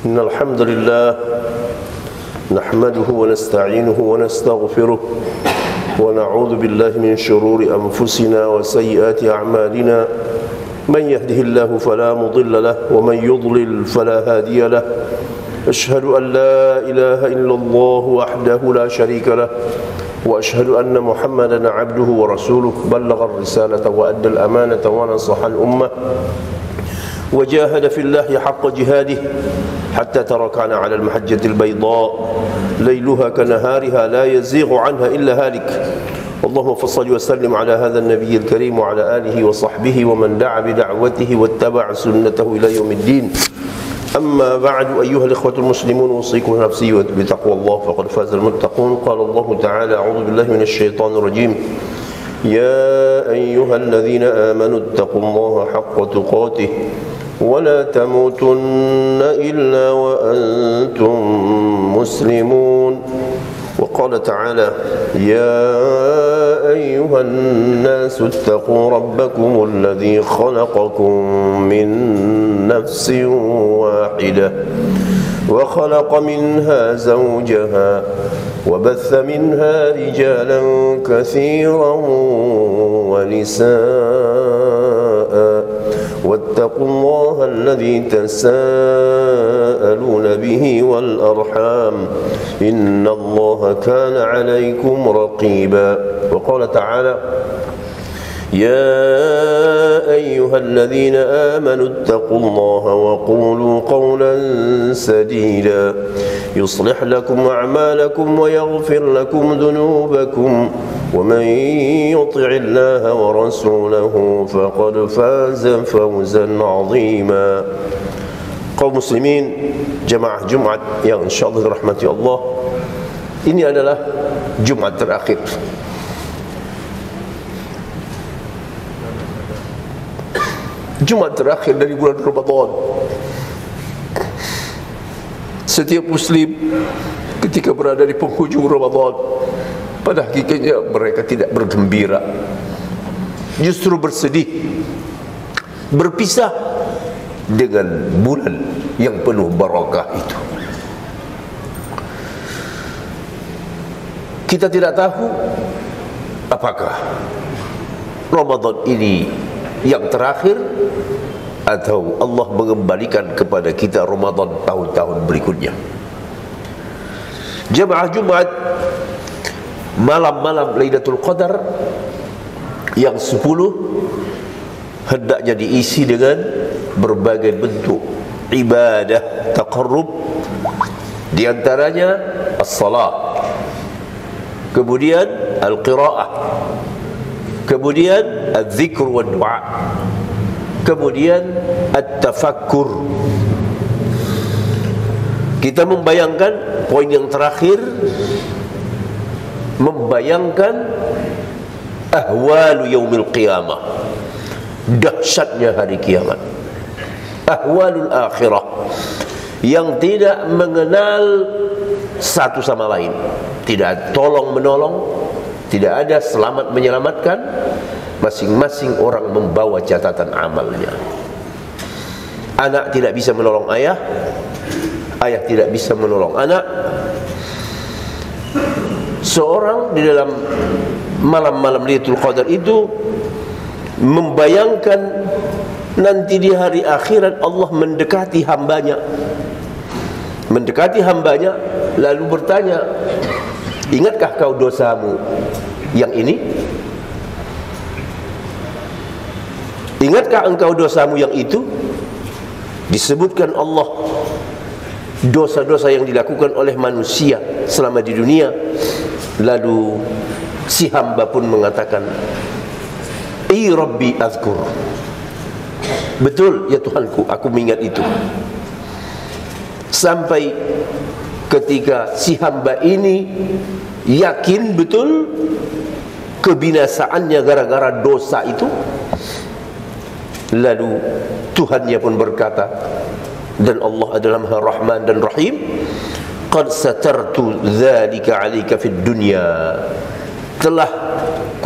إن الحمد لله نحمده ونستعينه ونستغفره ونعوذ بالله من شرور أنفسنا وسيئات أعمالنا من يهده الله فلا مضل له ومن يضلل فلا هادي له أشهد أن لا إله إلا الله وحده لا شريك له وأشهد أن محمدا عبده ورسوله بلغ الرسالة وأدى الأمانة ونصح الأمة وجاهد في الله حق جهاده حتى تركنا على المحجة البيضاء ليلها كنهارها لا يزيغ عنها إلا هالك اللهم فصل وسلم على هذا النبي الكريم وعلى آله وصحبه ومن دعا بدعوته واتبع سنته إلى يوم الدين. أما بعد أيها الإخوة المسلمون أوصيكم نفسي بتقوى الله فقد فاز المتقون. قال الله تعالى أعوذ بالله من الشيطان الرجيم يا أيها الذين آمنوا اتقوا الله حق تقاته ولا تموتن إلا وأنتم مسلمون. وقال تعالى يا أيها الناس اتقوا ربكم الذي خلقكم من نفس واحدة وخلق منها زوجها وبث منها رجالا كثيرا ونساء واتقوا الله الذي تساءلون به والأرحام إن الله كان عليكم رقيبا. وقال تعالى يا أيها الذين آمنوا اتقوا الله وقولوا قولا سديدا يصلح لكم أعمالكم ويغفر لكم ذنوبكم ومن يطع الله ورسوله فقد فاز فوزا عظيما. Kaum muslimin jemaah Jumat yang insyaallah dirahmati Allah, ini adalah Jumat terakhir dari bulan Ramadan. Setiap muslim ketika berada di penghujung Ramadan, pada hakikatnya mereka tidak bergembira, justru bersedih, berpisah dengan bulan yang penuh barakah itu. Kita tidak tahu apakah Ramadan ini yang terakhir atau Allah mengembalikan kepada kita Ramadan tahun-tahun berikutnya. Jemaah Jumat, malam-malam Lailatul Qadar yang 10 hendaknya diisi dengan berbagai bentuk ibadah taqarrub, di antaranya as-salat, kemudian al-qiraah, kemudian al-zikr wa du'a, kemudian at-tafakkur. Kita membayangkan poin yang terakhir, membayangkan ahwalu yaumil qiyamah, dahsyatnya hari kiamat, ahwalul akhirah yang tidak mengenal satu sama lain, tidak ada tolong menolong, tidak ada selamat menyelamatkan, masing-masing orang membawa catatan amalnya. Anak tidak bisa menolong ayah, ayah tidak bisa menolong anak. Seorang di dalam malam-malam Lailatul Qadar itu membayangkan nanti di hari akhirat Allah mendekati hambanya, lalu bertanya, ingatkah kau dosamu yang ini? Ingatkah engkau dosamu yang itu? Disebutkan Allah dosa-dosa yang dilakukan oleh manusia selama di dunia. Lalu si hamba pun mengatakan, "I Rabbi azkur." Betul ya Tuhanku, aku mengingat itu. Sampai ketika si hamba ini yakin betul kebinasaannya gara-gara dosa itu, lalu Tuhannya pun berkata, dan Allah adalah Maha Rahman dan Rahim, qad satartu dzalika 'alaika fid dunya, telah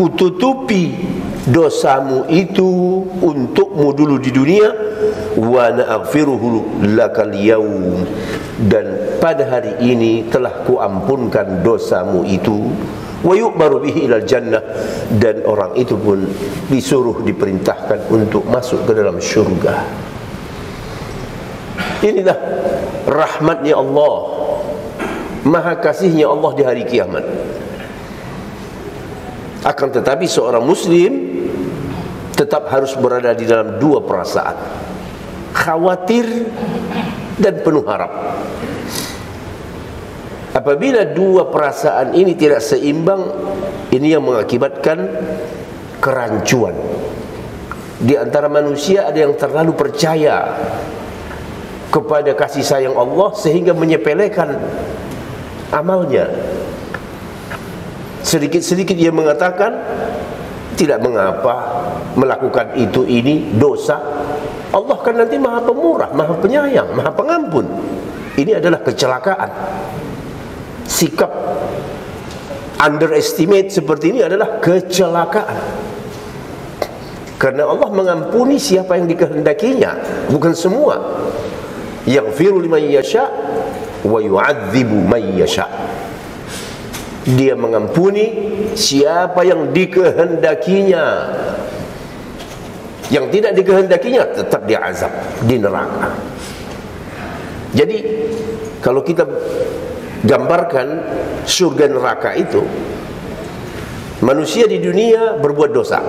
kututupi dosamu itu untukmu dulu di dunia, wa na'aghfiruhu lakal yaum, dan pada hari ini telah kuampunkan dosamu itu, wa yu'maru bihi ilal jannah, dan orang itu pun disuruh diperintahkan untuk masuk ke dalam syurga. Inilah rahmatnya Allah, maha kasihnya Allah di hari kiamat. Akan tetapi seorang muslim tetap harus berada di dalam dua perasaan, khawatir dan penuh harap. Apabila dua perasaan ini tidak seimbang, ini yang mengakibatkan kerancuan. Di antara manusia ada yang terlalu percaya kepada kasih sayang Allah sehingga menyepelekan amalnya. Sedikit-sedikit dia mengatakan, tidak mengapa melakukan itu, ini dosa. Allah kan nanti maha pemurah, maha penyayang, maha pengampun. Ini adalah kecelakaan. Sikap underestimate seperti ini adalah kecelakaan. Karena Allah mengampuni siapa yang dikehendakinya, bukan semua. Yaghfiru liman yasha wa yu'adzibu man yasha. Dia mengampuni siapa yang dikehendakinya. Yang tidak dikehendakinya tetap diazab di neraka. Jadi kalau kita gambarkan surga neraka itu, manusia di dunia berbuat dosa,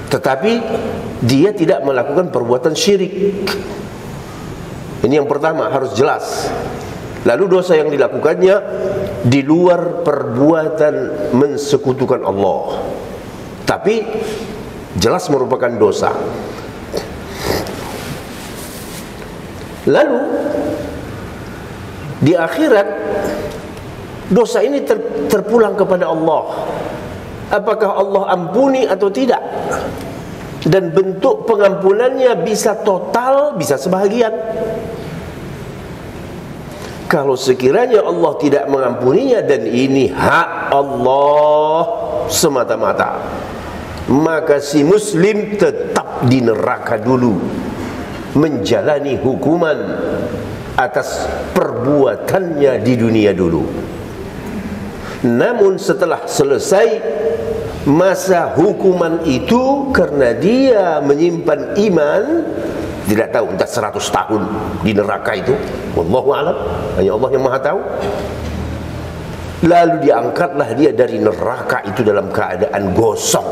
tetapi dia tidak melakukan perbuatan syirik. Ini yang pertama, harus jelas. Lalu dosa yang dilakukannya di luar perbuatan mensekutukan Allah, tapi jelas merupakan dosa. Lalu di akhirat dosa ini terpulang kepada Allah. Apakah Allah ampuni atau tidak? Dan bentuk pengampunannya bisa total, bisa sebahagian. Kalau sekiranya Allah tidak mengampuninya dan ini hak Allah semata-mata, maka si muslim tetap di neraka dulu, menjalani hukuman atas perbuatannya di dunia dulu. Namun setelah selesai masa hukuman itu, karena dia menyimpan iman, tidak tahu entah 100 tahun di neraka itu, wallahu a'lam, hanya Allah yang maha tahu. Lalu diangkatlah dia dari neraka itu dalam keadaan gosong,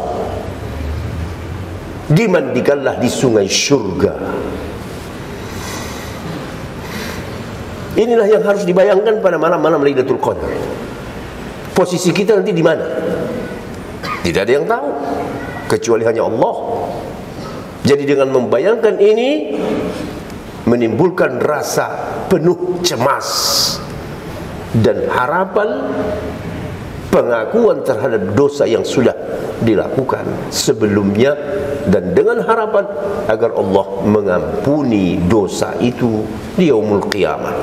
dimandikanlah di sungai surga. Inilah yang harus dibayangkan pada malam-malam Lailatul Qadar. Posisi kita nanti di mana? Tidak ada yang tahu kecuali hanya Allah. Jadi dengan membayangkan ini menimbulkan rasa penuh cemas dan harapan pengakuan terhadap dosa yang sudah dilakukan sebelumnya, dan dengan harapan agar Allah mengampuni dosa itu di yaumul qiyamah.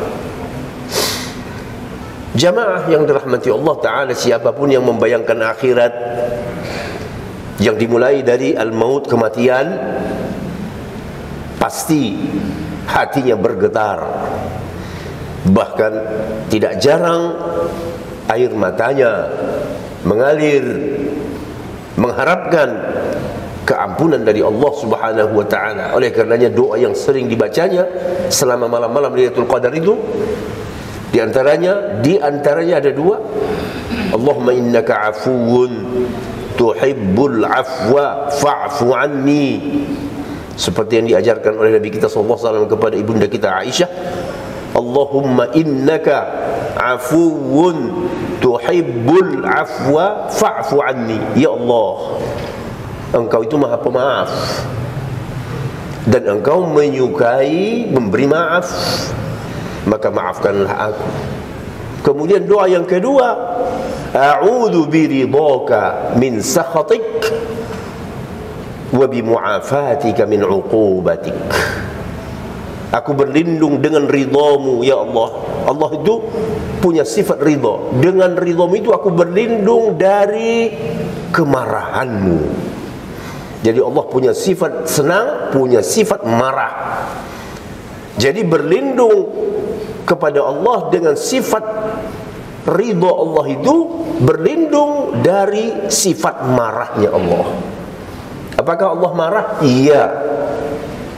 Jamaah yang dirahmati Allah Ta'ala, siapapun yang membayangkan akhirat yang dimulai dari al-maut, kematian, pasti hatinya bergetar. Bahkan tidak jarang air matanya mengalir, mengharapkan keampunan dari Allah Subhanahu wa Ta'ala. Oleh karenanya doa yang sering dibacanya selama malam-malam Lailatul Qadar itu, di antaranya ada dua. Allahumma innaka afuwun tuhibbul afwa fa'fu anni, seperti yang diajarkan oleh Nabi kita SAW kepada ibunda kita Aisyah. Allahumma innaka afuwun tuhibbul afwa fa'fu anni. Ya Allah, Engkau itu maha pemaaf dan Engkau menyukai memberi maaf, maka maafkanlah aku. Kemudian doa yang kedua, a'udzu biridhaka min sakhatik wa bimu'afatika min 'uqubatik. Aku berlindung dengan ridhamu ya Allah. Allah itu punya sifat ridha. Dengan ridhamu itu aku berlindung dari kemarahanmu. Jadi Allah punya sifat senang, punya sifat marah. Jadi berlindung kepada Allah dengan sifat ridha Allah itu berlindung dari sifat marahnya Allah. Apakah Allah marah? Iya.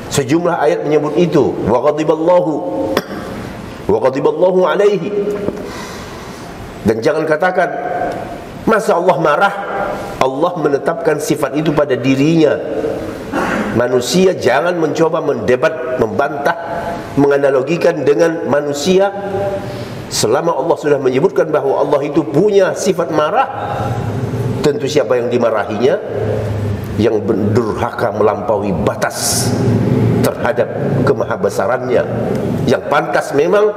Sejumlah ayat menyebut itu. Wa ghadiballahu alaihi. Dan jangan katakan, masa Allah marah? Allah menetapkan sifat itu pada dirinya. Manusia jangan mencoba mendebat, membantah, menganalogikan dengan manusia. Selama Allah sudah menyebutkan bahwa Allah itu punya sifat marah, tentu siapa yang dimarahinya? Yang berdurhaka melampaui batas terhadap kemahabesarannya, yang pantas memang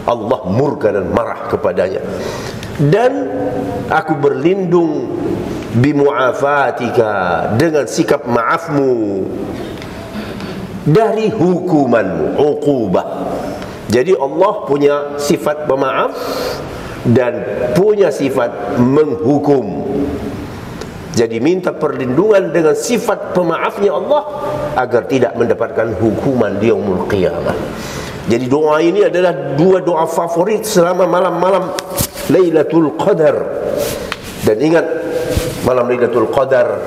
Allah murka dan marah kepadanya. Dan aku berlindung bimu'afatika, dengan sikap maafmu dari hukumanmu, uqubah. Jadi Allah punya sifat pemaaf dan punya sifat menghukum. Jadi minta perlindungan dengan sifat pemaafnya Allah agar tidak mendapatkan hukuman di yaumul qiyamah. Jadi doa ini adalah dua doa favorit selama malam-malam Lailatul Qadar. Dan ingat, malam Lailatul Qadar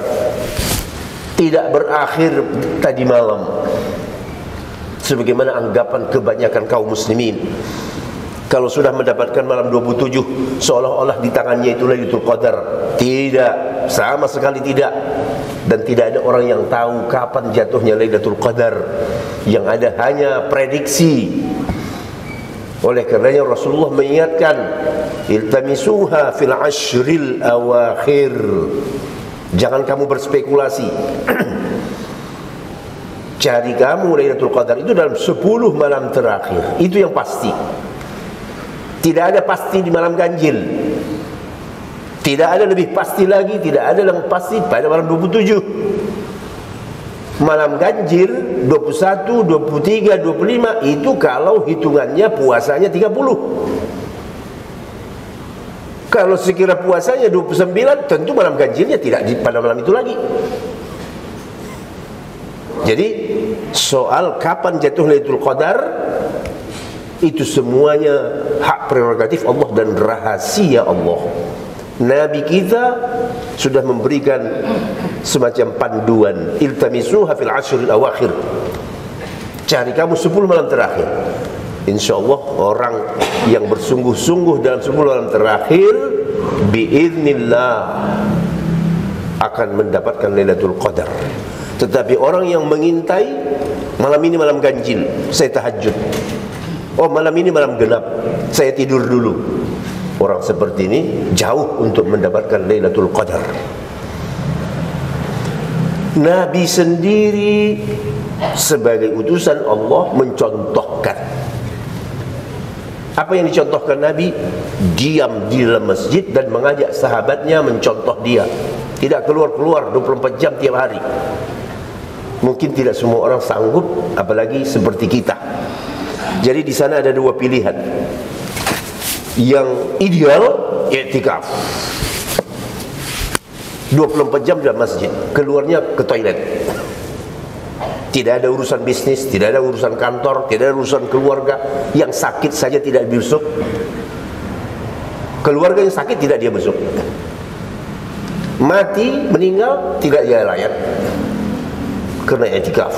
tidak berakhir tadi malam sebagaimana anggapan kebanyakan kaum muslimin. Kalau sudah mendapatkan malam 27 seolah-olah di tangannya itu Lailatul Qadar. Tidak, sama sekali tidak. Dan tidak ada orang yang tahu kapan jatuhnya Lailatul Qadar. Yang ada hanya prediksi. Oleh karenanya Rasulullah mengingatkan, iltamisuha fil ashril awakhir. Jangan kamu berspekulasi. Cari kamu Lailatul Qadar itu dalam 10 malam terakhir. Itu yang pasti. Tidak ada pasti di malam ganjil. Tidak ada lebih pasti lagi. Tidak ada yang pasti pada malam 27. Malam ganjil 21, 23, 25 itu kalau hitungannya puasanya 30. Kalau sekira puasanya 29, tentu malam ganjilnya tidak pada malam itu lagi. Jadi soal kapan jatuh Lailatul Qadar itu semuanya hak prerogatif Allah dan rahasia Allah. Nabi kita sudah memberikan semacam panduan, iltamisuha fil ashril awakhir. Cari kamu 10 malam terakhir. InsyaAllah orang yang bersungguh-sungguh dalam 10 malam terakhir biiznillah akan mendapatkan Lailatul Qadar. Tetapi orang yang mengintai, malam ini malam ganjil, saya tahajud. Oh, malam ini malam genap, saya tidur dulu. Orang seperti ini jauh untuk mendapatkan Lailatul Qadar. Nabi sendiri sebagai utusan Allah mencontohkan. Apa yang dicontohkan Nabi? Diam di dalam masjid dan mengajak sahabatnya mencontoh dia. Tidak keluar-keluar 24 jam tiap hari. Mungkin tidak semua orang sanggup, apalagi seperti kita. Jadi di sana ada dua pilihan. Yang ideal i'tikaf 24 jam dalam masjid, keluarnya ke toilet. Tidak ada urusan bisnis, tidak ada urusan kantor, tidak ada urusan keluarga. Yang sakit saja tidak besuk. Keluarga yang sakit tidak dia besuk. Mati, meninggal, tidak dia layak. Karena i'tikaf.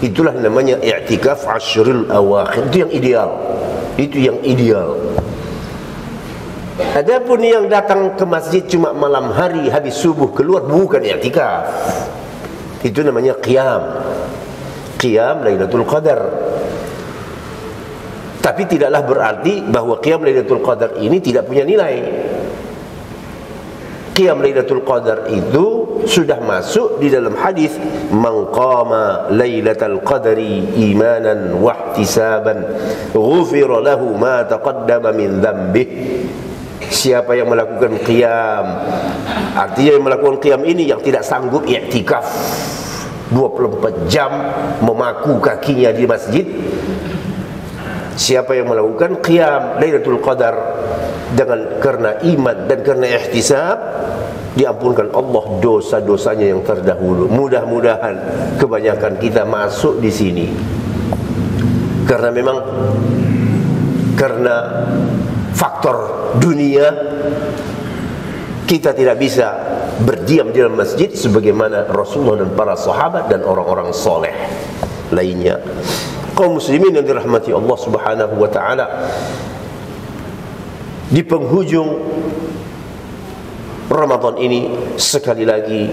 Itulah namanya i'tikaf ashrul awakhir. Itu yang ideal. Itu yang ideal. Adapun yang datang ke masjid cuma malam hari habis subuh keluar, bukan i'tikaf. Itu namanya qiyam. Qiyam Lailatul Qadar. Tapi tidaklah berarti bahwa qiyam Lailatul Qadar ini tidak punya nilai. Qiyam Lailatul Qadar itu sudah masuk di dalam hadis, man qama Lailatul Qadri imanan wa ihtisaban ghufira lahu ma taqaddama min dzambih. Siapa yang melakukan qiyam, artinya yang melakukan qiyam ini yang tidak sanggup i'tikaf, 24 jam memaku kakinya di masjid. Siapa yang melakukan qiyam Lailatul Qadar karena iman dan karena ihtisab, diampunkan Allah dosa-dosanya yang terdahulu. Mudah-mudahan kebanyakan kita masuk di sini. Karena memang karena faktor dunia kita tidak bisa berdiam di dalam masjid sebagaimana Rasulullah dan para sahabat dan orang-orang soleh lainnya. Kaum muslimin yang dirahmati Allah Subhanahu wa taala, di penghujung Ramadan ini sekali lagi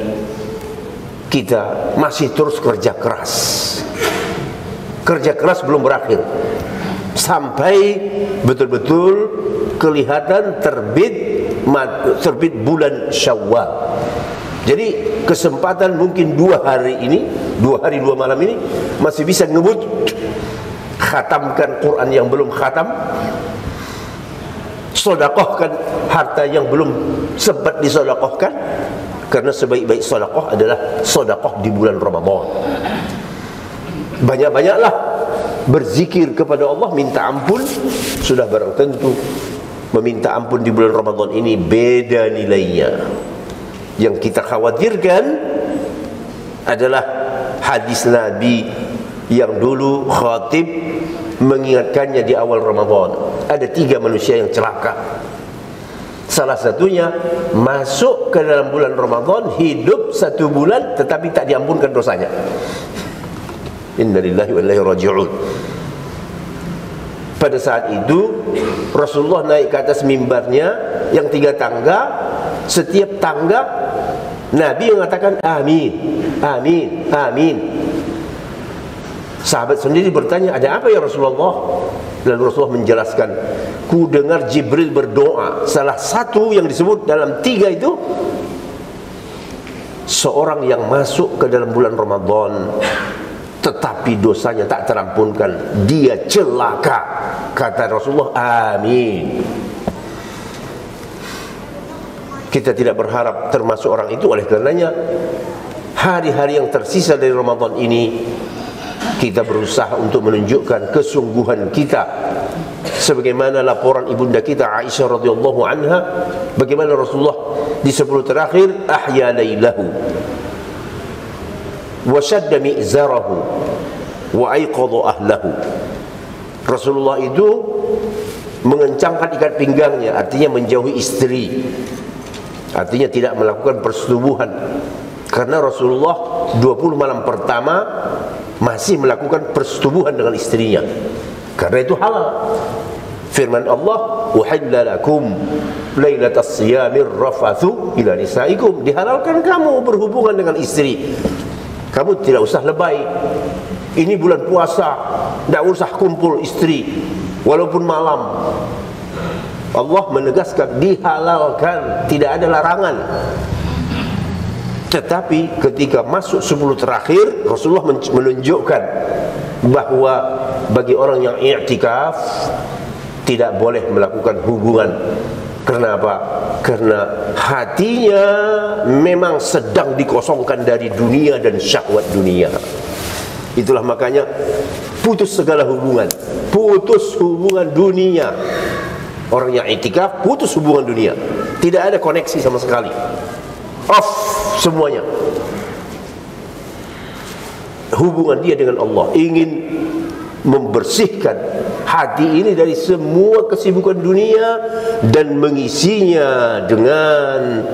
kita masih terus kerja keras. Kerja keras belum berakhir sampai betul-betul kelihatan terbit bulan Syawal. Jadi kesempatan mungkin 2 hari ini, 2 hari 2 malam ini masih bisa ngebut khatamkan Quran yang belum khatam, sedekahkan harta yang belum sempat disedekahkan, karena sebaik-baik sedekah adalah sedekah di bulan Ramadan. Banyak-banyaklah berzikir kepada Allah, minta ampun. Sudah barang tentu meminta ampun di bulan Ramadan ini beda nilainya. Yang kita khawatirkan adalah hadis Nabi yang dulu khatib mengingatkannya di awal Ramadan. Ada 3 manusia yang celaka. Salah satunya masuk ke dalam bulan Ramadan, hidup 1 bulan tetapi tak diampunkan dosanya. Innalillahi wa inna ilaihi raji'un. Pada saat itu Rasulullah naik ke atas mimbarnya yang 3 tangga. Setiap tangga Nabi mengatakan amin, amin, amin. Sahabat sendiri bertanya, ada apa ya Rasulullah? Lalu Rasulullah menjelaskan, ku dengar Jibril berdoa. Salah satu yang disebut dalam 3 itu, seorang yang masuk ke dalam bulan Ramadan tetapi dosanya tak terampunkan, dia celaka. Kata Rasulullah, amin. Kita tidak berharap termasuk orang itu. Oleh karenanya hari-hari yang tersisa dari Ramadan ini kita berusaha untuk menunjukkan kesungguhan kita, sebagaimana laporan ibunda kita Aisyah radhiyallahu anha, bagaimana Rasulullah di 10 terakhir ahya lailahu wa shadda mi'zarahu wa aiqadha ahlahu. Rasulullah itu mengencangkan ikat pinggangnya, artinya menjauhi istri, artinya tidak melakukan persetubuhan. Karena Rasulullah 20 malam pertama masih melakukan persetubuhan dengan istrinya, karena itu halal. Firman Allah, uhilla lakum lailatas siyamir rafathu ila nisaikum, dihalalkan kamu berhubungan dengan istri. Kamu tidak usah lebay. Ini bulan puasa, tidak usah kumpul istri walaupun malam. Allah menegaskan dihalalkan, tidak ada larangan. Tetapi ketika masuk 10 terakhir, Rasulullah menunjukkan bahwa bagi orang yang i'tikaf tidak boleh melakukan hubungan. Kenapa? Karena hatinya memang sedang dikosongkan dari dunia dan syahwat dunia. Itulah makanya putus segala hubungan, putus hubungan dunia. Orang yang i'tikaf putus hubungan dunia, tidak ada koneksi sama sekali, off semuanya. Hubungan dia dengan Allah, ingin membersihkan hati ini dari semua kesibukan dunia dan mengisinya dengan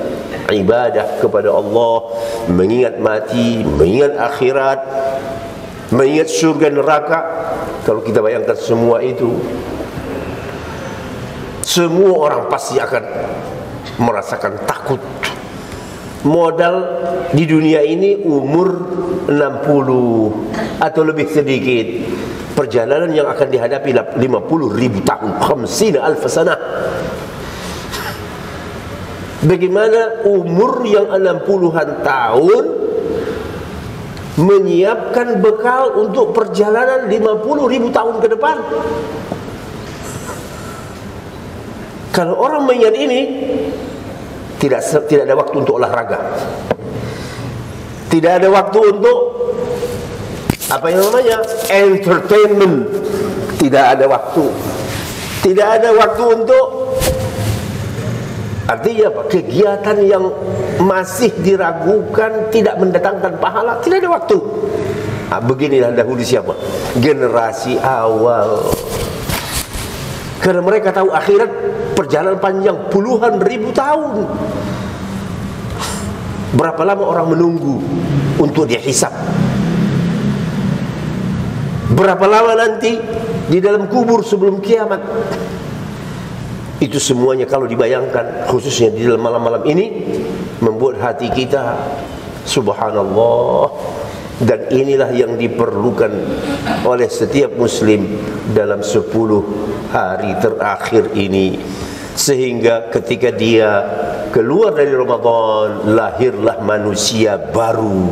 ibadah kepada Allah, mengingat mati, mengingat akhirat, mengingat surga neraka. Kalau kita bayangkan semua itu, semua orang pasti akan merasakan takut. Modal di dunia ini umur 60 atau lebih sedikit. Perjalanan yang akan dihadapi 50.000 tahun, 50.000 sanah. Bagaimana umur yang 60-an tahun menyiapkan bekal untuk perjalanan 50.000 tahun ke depan? Kalau orang mengingat ini, tidak ada waktu untuk olahraga, tidak ada waktu untuk apa yang namanya entertainment. Tidak ada waktu. Tidak ada waktu untuk, artinya apa? Kegiatan yang masih diragukan, tidak mendatangkan pahala, tidak ada waktu. Beginilah dahulu siapa? Generasi awal. Karena mereka tahu akhirat perjalanan panjang puluhan ribu tahun. Berapa lama orang menunggu untuk dihisab? Berapa lama nanti di dalam kubur sebelum kiamat? Itu semuanya kalau dibayangkan, khususnya di dalam malam-malam ini, membuat hati kita subhanallah. Dan inilah yang diperlukan oleh setiap muslim dalam 10 hari terakhir ini. Sehingga ketika dia keluar dari Ramadan, lahirlah manusia baru.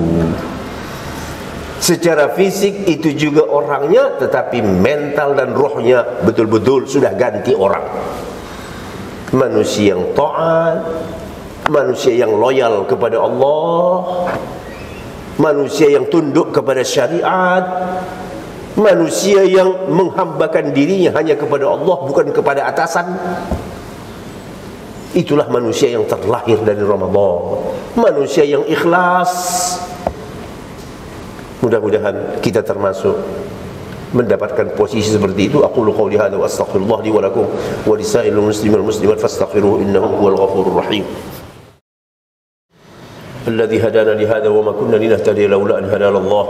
Secara fisik itu juga orangnya, tetapi mental dan rohnya betul-betul sudah ganti orang. Manusia yang taat, manusia yang loyal kepada Allah, manusia yang tunduk kepada syariat, manusia yang menghambakan dirinya hanya kepada Allah, bukan kepada atasan. Itulah manusia yang terlahir dari Ramadan, manusia yang ikhlas. Mudah-mudahan kita termasuk mendapatkan posisi seperti itu. Aqulu qouli hadza wa astaghfirullah li wa lakum wa lisa'il muslimin wal muslimat fastaghfiruhu innahu huwal ghafurur rahim. Alladzi hadana li hadza wa ma kunna linahtadiya laula an hadana Allah.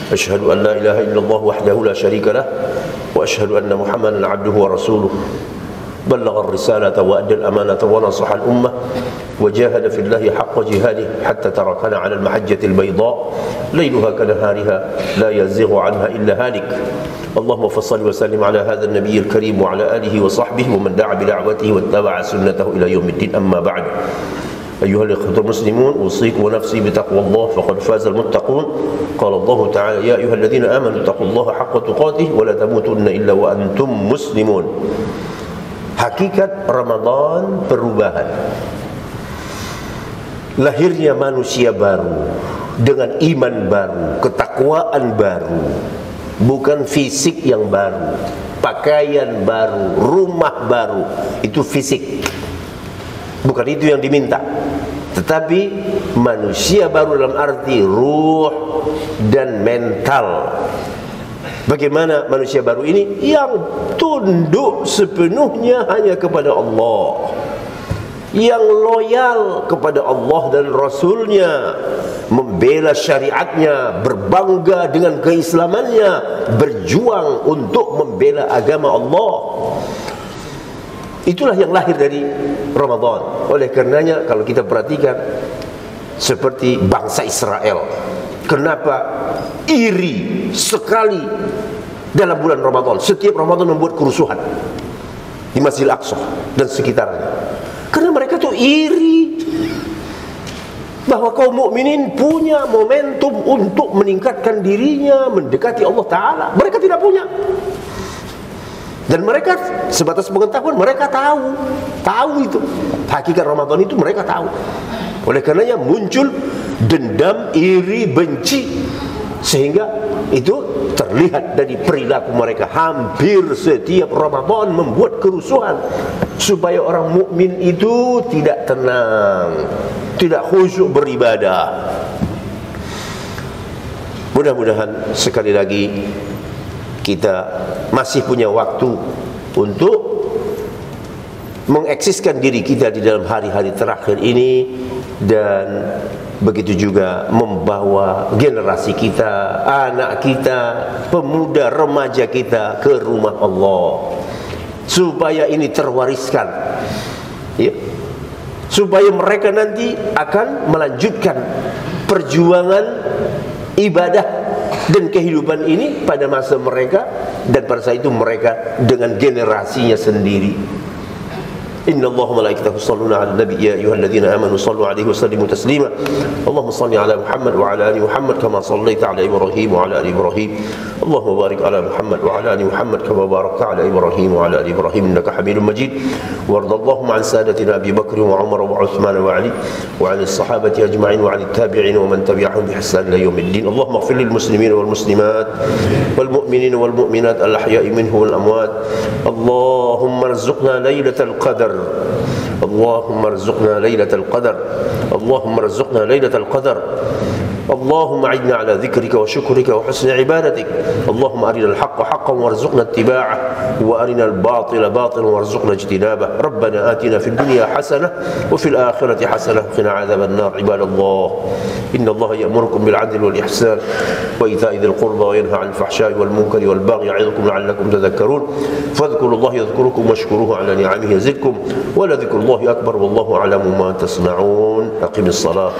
Asyhadu an la ilaha illallah wahdahu la syarika lah wa asyhadu anna Muhammadan 'abduhu wa rasuluh. بلغ الرسالة وأدى الأمانة ونصح الأمة وجاهد في الله حق جهاده حتى تركنا على المحجة البيضاء ليلها كنهارها لا يزيغ عنها إلا هالك. اللهم فصل وسلم على هذا النبي الكريم وعلى آله وصحبه ومن دعا بدعوته واتبع سنته إلى يوم الدين. أما بعد، أيها الإخوة المسلمون، أوصيكم ونفسي بتقوى الله فقد فاز المتقون. قال الله تعالى: يا أيها الذين آمنوا اتقوا الله حق تقاته ولا تموتن إلا وأنتم مسلمون. Hakikat Ramadan perubahan, lahirnya manusia baru dengan iman baru, ketakwaan baru, bukan fisik yang baru, pakaian baru, rumah baru. Itu fisik, bukan itu yang diminta. Tetapi manusia baru dalam arti ruh dan mental. Bagaimana manusia baru ini? Yang tunduk sepenuhnya hanya kepada Allah, yang loyal kepada Allah dan Rasulnya, membela syariatnya, berbangga dengan keislamannya, berjuang untuk membela agama Allah. Itulah yang lahir dari Ramadan. Oleh karenanya kalau kita perhatikan, seperti bangsa Israel, kenapa iri sekali dalam bulan Ramadan? Setiap Ramadan membuat kerusuhan di Masjidil Aqsa dan sekitarnya. Karena mereka tuh iri bahwa kaum mukminin punya momentum untuk meningkatkan dirinya, mendekati Allah Ta'ala. Mereka tidak punya. Dan mereka sebatas pengetahuan, mereka tahu itu hakikat Ramadan itu, mereka tahu. Oleh karenanya muncul dendam, iri, benci, sehingga itu terlihat dari perilaku mereka. Hampir setiap Ramadan membuat kerusuhan supaya orang mukmin itu tidak tenang, tidak khusyuk beribadah. Mudah-mudahan sekali lagi kita masih punya waktu untuk mengeksiskan diri kita di dalam hari-hari terakhir ini, dan begitu juga membawa generasi kita, anak kita, pemuda remaja kita ke rumah Allah, supaya ini terwariskan, ya, supaya mereka nanti akan melanjutkan perjuangan ibadah dan kehidupan ini pada masa mereka, dan pada saat itu mereka dengan generasinya sendiri. إن الله وملائكته يصلون على النبي يا أيها الذين آمنوا صلوا عليه وسلموا تسليما اللهم صل على محمد وعلى آل محمد كما صليت على إبراهيم وعلى آل إبراهيم اللهم بارك على محمد وعلى آل محمد كما باركت على إبراهيم وعلى آل إبراهيم إنك حميد مجيد وارض اللهم عن سادتنا أبي بكر وعمر وعثمان وعلي وعن الصحابة أجمعين وعن التابعين ومن تبعهم بإحسان إلى يوم الدين اللهم اغفر للمسلمين والمسلمات والمؤمنين والمؤمنات الأحياء منهم والأموات اللهم ارزقنا ليلة القدر اللهم ارزقنا ليلة القدر اللهم ارزقنا ليلة القدر اللهم أعنا على ذكرك وشكرك وحسن عبادتك اللهم أرنا الحق حقا وارزقنا اتباعه وأرنا الباطل باطلا وارزقنا اجتنابه ربنا آتنا في الدنيا حسنة وفي الآخرة حسنة وقنا عذاب النار عباد الله إن الله يأمركم بالعدل والإحسان وإيتاء ذي القربى وينهى عن الفحشاء والمنكر والبغي يعظكم لعلكم تذكرون فاذكروا الله يذكركم واشكروه على نعمه يزدكم ولذكر الله أكبر والله أعلم ما تصنعون أقم الصلاة